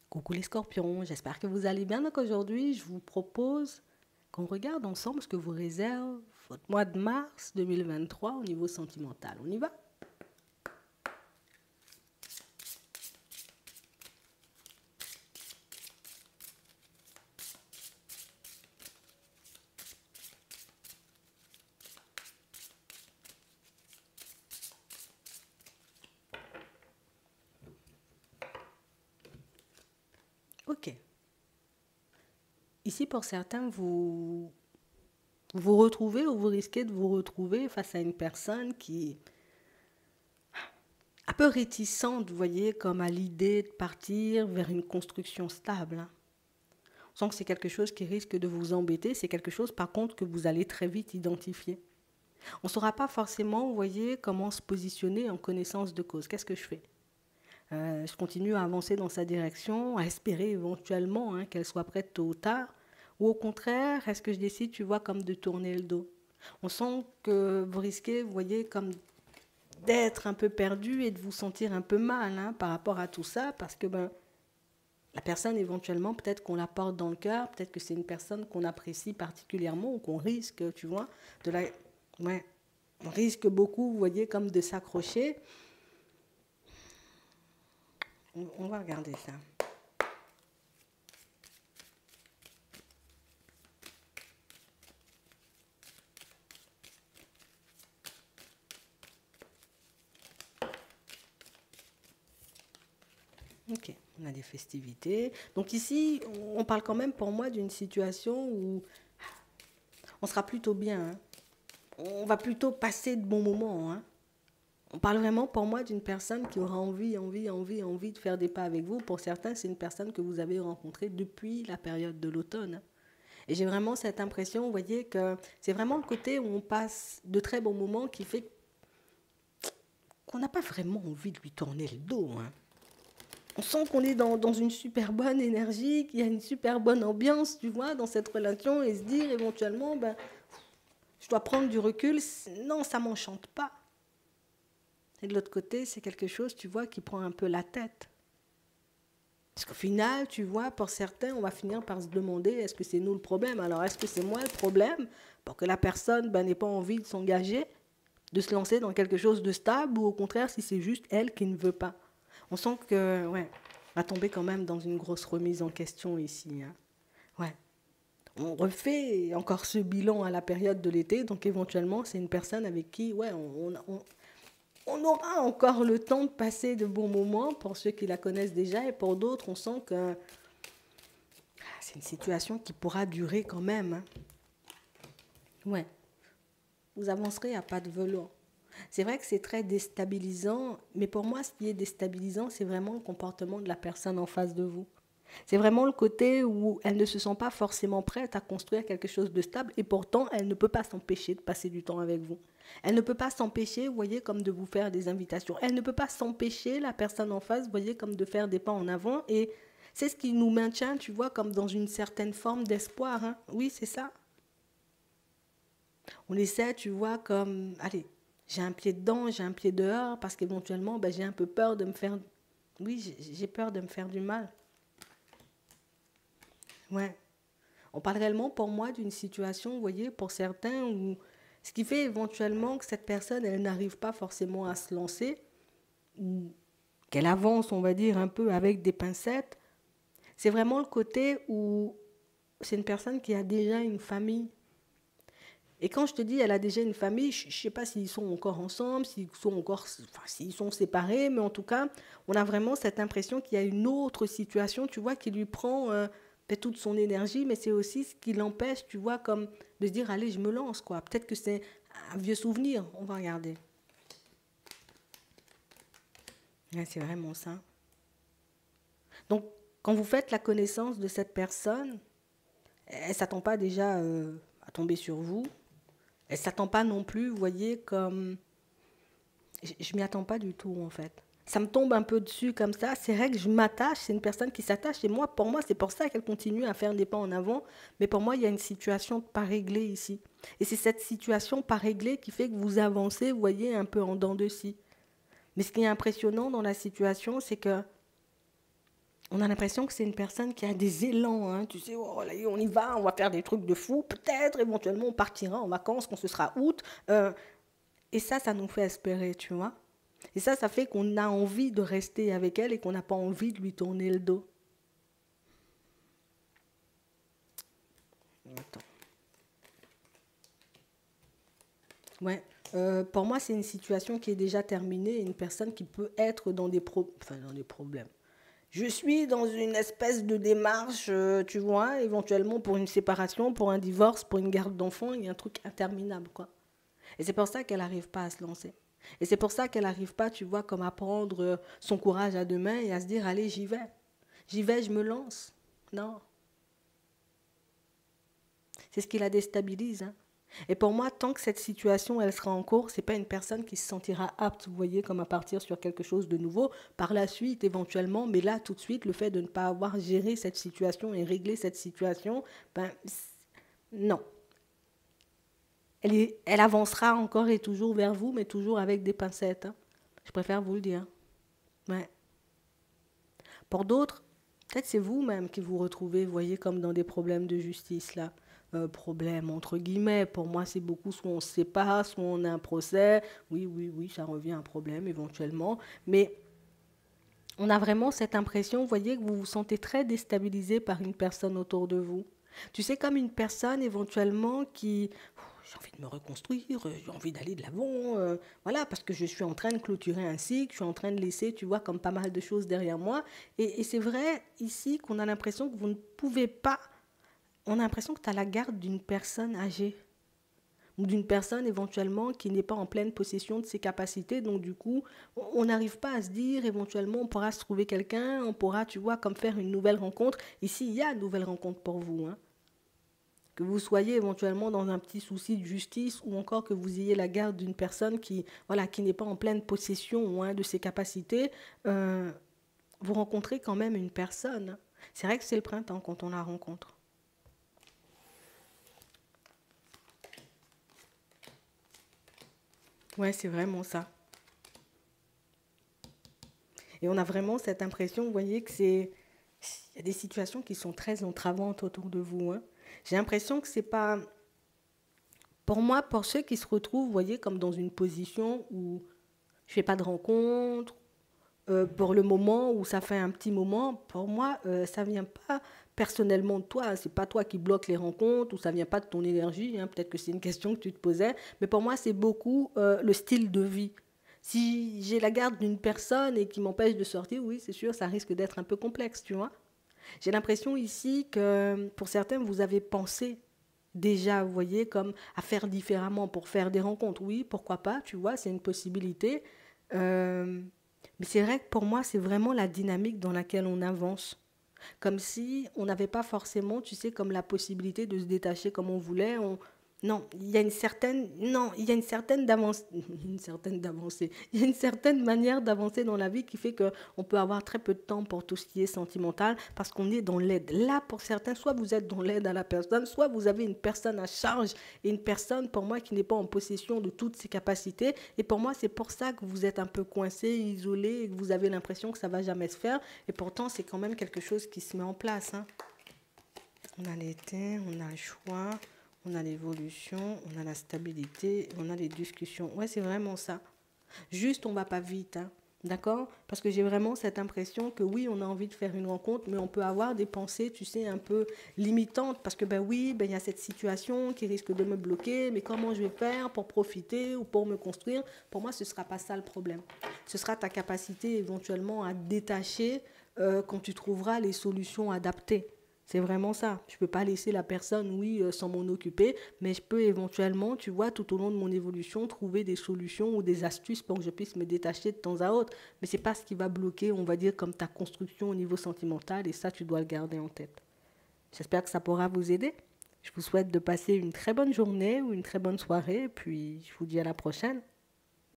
Coucou les scorpions, j'espère que vous allez bien. Donc aujourd'hui, je vous propose qu'on regarde ensemble ce que vous réserve votre mois de mars 2023 au niveau sentimental. On y va? Ok. Ici, pour certains, vous retrouvez ou vous risquez de vous retrouver face à une personne qui est un peu réticente, vous voyez, comme à l'idée de partir vers une construction stable, hein. On sent que c'est quelque chose qui risque de vous embêter. C'est quelque chose, par contre, que vous allez très vite identifier. On ne saura pas forcément, vous voyez, comment se positionner en connaissance de cause. Qu'est-ce que je fais? Je continue à avancer dans sa direction, à espérer éventuellement qu'elle soit prête tôt ou tard. Ou au contraire, est-ce que je décide, tu vois, comme de tourner le dos? On sent que vous risquez, vous voyez, comme d'être un peu perdu et de vous sentir un peu mal par rapport à tout ça, parce que la personne, éventuellement, peut-être qu'on la porte dans le cœur, peut-être que c'est une personne qu'on apprécie particulièrement ou qu'on risque, tu vois, de la... Ouais, on risque beaucoup, vous voyez, comme de s'accrocher. On va regarder ça. Ok, on a des festivités. Donc ici, on parle quand même pour moi d'une situation où on sera plutôt bien, hein. On va plutôt passer de bons moments, hein. On parle vraiment pour moi d'une personne qui aura envie de faire des pas avec vous. Pour certains, c'est une personne que vous avez rencontrée depuis la période de l'automne, hein. Et j'ai vraiment cette impression, vous voyez, que c'est vraiment le côté où on passe de très bons moments qui fait qu'on n'a pas vraiment envie de lui tourner le dos, hein. On sent qu'on est dans une super bonne énergie, qu'il y a une super bonne ambiance, tu vois, dans cette relation, et se dire éventuellement, je dois prendre du recul. Non, ça m'enchante pas. Et de l'autre côté, c'est quelque chose, tu vois, qui prend un peu la tête. Parce qu'au final, tu vois, pour certains, on va finir par se demander, est-ce que c'est nous le problème? Alors, est-ce que c'est moi le problème pour que la personne n'ait pas envie de s'engager, de se lancer dans quelque chose de stable, ou au contraire, si c'est juste elle qui ne veut pas? On sent que, ouais, on va tomber quand même dans une grosse remise en question ici, hein. Ouais. On refait encore ce bilan à la période de l'été, donc éventuellement, c'est une personne avec qui, ouais, on aura encore le temps de passer de bons moments pour ceux qui la connaissent déjà, et pour d'autres, on sent que c'est une situation qui pourra durer quand même, hein. Ouais. Vous avancerez à pas de velours. C'est vrai que c'est très déstabilisant, mais pour moi, ce qui est déstabilisant, c'est vraiment le comportement de la personne en face de vous. C'est vraiment le côté où elle ne se sent pas forcément prête à construire quelque chose de stable, et pourtant, elle ne peut pas s'empêcher de passer du temps avec vous. Elle ne peut pas s'empêcher, vous voyez, comme de vous faire des invitations. Elle ne peut pas s'empêcher, la personne en face, vous voyez, comme de faire des pas en avant. Et c'est ce qui nous maintient, tu vois, comme dans une certaine forme d'espoir, hein. Oui, c'est ça. On essaie, tu vois, comme, allez, j'ai un pied dedans, j'ai un pied dehors, parce qu'éventuellement, j'ai un peu peur de me faire... Oui, j'ai peur de me faire du mal. Ouais. On parle réellement pour moi d'une situation, vous voyez, pour certains, où ce qui fait éventuellement que cette personne, elle n'arrive pas forcément à se lancer, ou qu'elle avance, on va dire, un peu avec des pincettes, c'est vraiment le côté où c'est une personne qui a déjà une famille. Et quand je te dis elle a déjà une famille, je ne sais pas s'ils sont encore ensemble, s'ils sont encore, enfin, s'ils sont séparés, mais en tout cas, on a vraiment cette impression qu'il y a une autre situation, tu vois, qui lui prend peut-être toute son énergie, mais c'est aussi ce qui l'empêche, tu vois, comme de se dire, allez, je me lance, quoi. Peut-être que c'est un vieux souvenir, on va regarder. Ouais, c'est vraiment ça. Donc, quand vous faites la connaissance de cette personne, elle ne s'attend pas déjà à tomber sur vous. Elle ne s'attend pas non plus, vous voyez, comme je m'y attends pas du tout, en fait. Ça me tombe un peu dessus comme ça. C'est vrai que je m'attache, c'est une personne qui s'attache. Et moi, pour moi, c'est pour ça qu'elle continue à faire des pas en avant. Mais pour moi, il y a une situation pas réglée ici. Et c'est cette situation pas réglée qui fait que vous avancez, vous voyez, un peu en dents de scie. Mais ce qui est impressionnant dans la situation, c'est que On a l'impression que c'est une personne qui a des élans, hein. Tu sais, oh, là, on y va, on va faire des trucs de fou, peut-être, éventuellement, on partira en vacances quand ce sera août. Et ça nous fait espérer, tu vois. Et ça fait qu'on a envie de rester avec elle et qu'on n'a pas envie de lui tourner le dos. Attends. Ouais. Pour moi, c'est une situation qui est déjà terminée, une personne qui peut être dans dans des problèmes. Je suis dans une espèce de démarche, tu vois, éventuellement pour une séparation, pour un divorce, pour une garde d'enfants, il y a un truc interminable, quoi. Et c'est pour ça qu'elle n'arrive pas à se lancer. Et c'est pour ça qu'elle n'arrive pas, tu vois, comme à prendre son courage à deux mains et à se dire, allez, j'y vais. J'y vais, je me lance. Non. C'est ce qui la déstabilise, hein. Et pour moi, tant que cette situation, elle sera en cours, c'est pas une personne qui se sentira apte, vous voyez, comme à partir sur quelque chose de nouveau. Par la suite, éventuellement, mais là, tout de suite, le fait de ne pas avoir géré cette situation et réglé cette situation, ben, non. Elle avancera encore et toujours vers vous, mais toujours avec des pincettes, hein. Je préfère vous le dire. Ouais. Pour d'autres, peut-être c'est vous-même qui vous retrouvez, vous voyez, comme dans des problèmes de justice, là. Problème, entre guillemets, pour moi, c'est beaucoup, soit on se sépare, soit on a un procès. Oui, oui, oui, ça revient à un problème éventuellement. Mais on a vraiment cette impression, vous voyez, que vous vous sentez très déstabilisé par une personne autour de vous. Tu sais, comme une personne éventuellement qui, j'ai envie de me reconstruire, j'ai envie d'aller de l'avant, voilà, parce que je suis en train de clôturer un cycle, je suis en train de laisser, tu vois, comme pas mal de choses derrière moi. Et c'est vrai ici qu'on a l'impression que vous ne pouvez pas, on a l'impression que tu as la garde d'une personne âgée ou d'une personne éventuellement qui n'est pas en pleine possession de ses capacités. Donc du coup, on n'arrive pas à se dire, éventuellement, on pourra se trouver quelqu'un, on pourra, tu vois, comme faire une nouvelle rencontre. Ici, il y a une nouvelle rencontre pour vous, hein. Que vous soyez éventuellement dans un petit souci de justice ou encore que vous ayez la garde d'une personne qui, voilà, qui n'est pas en pleine possession, hein, de ses capacités, vous rencontrez quand même une personne. C'est vrai que c'est le printemps quand on la rencontre. Ouais, c'est vraiment ça. Et on a vraiment cette impression, vous voyez, que c'est... Il y a des situations qui sont très entravantes autour de vous, hein. J'ai l'impression que c'est pas... Pour moi, pour ceux qui se retrouvent, vous voyez, comme dans une position où je fais pas de rencontre, pour le moment où ça fait un petit moment, pour moi, ça vient pas personnellement de toi. C'est pas toi qui bloque les rencontres ou ça vient pas de ton énergie, hein. Peut-être que c'est une question que tu te posais, mais pour moi, c'est beaucoup le style de vie. Si j'ai la garde d'une personne et qui m'empêche de sortir, oui, c'est sûr, ça risque d'être un peu complexe, tu vois. J'ai l'impression ici que pour certains, vous avez pensé déjà, vous voyez, comme à faire différemment pour faire des rencontres. Oui, pourquoi pas, tu vois, c'est une possibilité. Euh, mais c'est vrai que pour moi, c'est vraiment la dynamique dans laquelle on avance. Comme si on n'avait pas forcément, tu sais, comme la possibilité de se détacher comme on voulait. Non, il y a une certaine, non, il y a une certaine d'avance, une certaine d'avancée. Il y a une certaine manière d'avancer dans la vie qui fait que on peut avoir très peu de temps pour tout ce qui est sentimental parce qu'on est dans l'aide. Là, pour certains, soit vous êtes dans l'aide à la personne, soit vous avez une personne à charge et une personne, pour moi, qui n'est pas en possession de toutes ses capacités. Et pour moi, c'est pour ça que vous êtes un peu coincé, isolé et que vous avez l'impression que ça va jamais se faire. Et pourtant, c'est quand même quelque chose qui se met en place, hein. On a l'été, on a le choix, on a l'évolution, on a la stabilité, on a les discussions. Ouais, c'est vraiment ça. Juste, on va pas vite, hein. D'accord? Parce que j'ai vraiment cette impression que oui, on a envie de faire une rencontre, mais on peut avoir des pensées, tu sais, un peu limitantes. Parce que ben oui, ben il y a cette situation qui risque de me bloquer, mais comment je vais faire pour profiter ou pour me construire? Pour moi, ce ne sera pas ça le problème. Ce sera ta capacité éventuellement à te détacher quand tu trouveras les solutions adaptées. C'est vraiment ça. Je ne peux pas laisser la personne, oui, sans m'en occuper, mais je peux éventuellement, tu vois, tout au long de mon évolution, trouver des solutions ou des astuces pour que je puisse me détacher de temps à autre. Mais ce n'est pas ce qui va bloquer, on va dire, comme ta construction au niveau sentimental, et ça, tu dois le garder en tête. J'espère que ça pourra vous aider. Je vous souhaite de passer une très bonne journée ou une très bonne soirée, et puis je vous dis à la prochaine.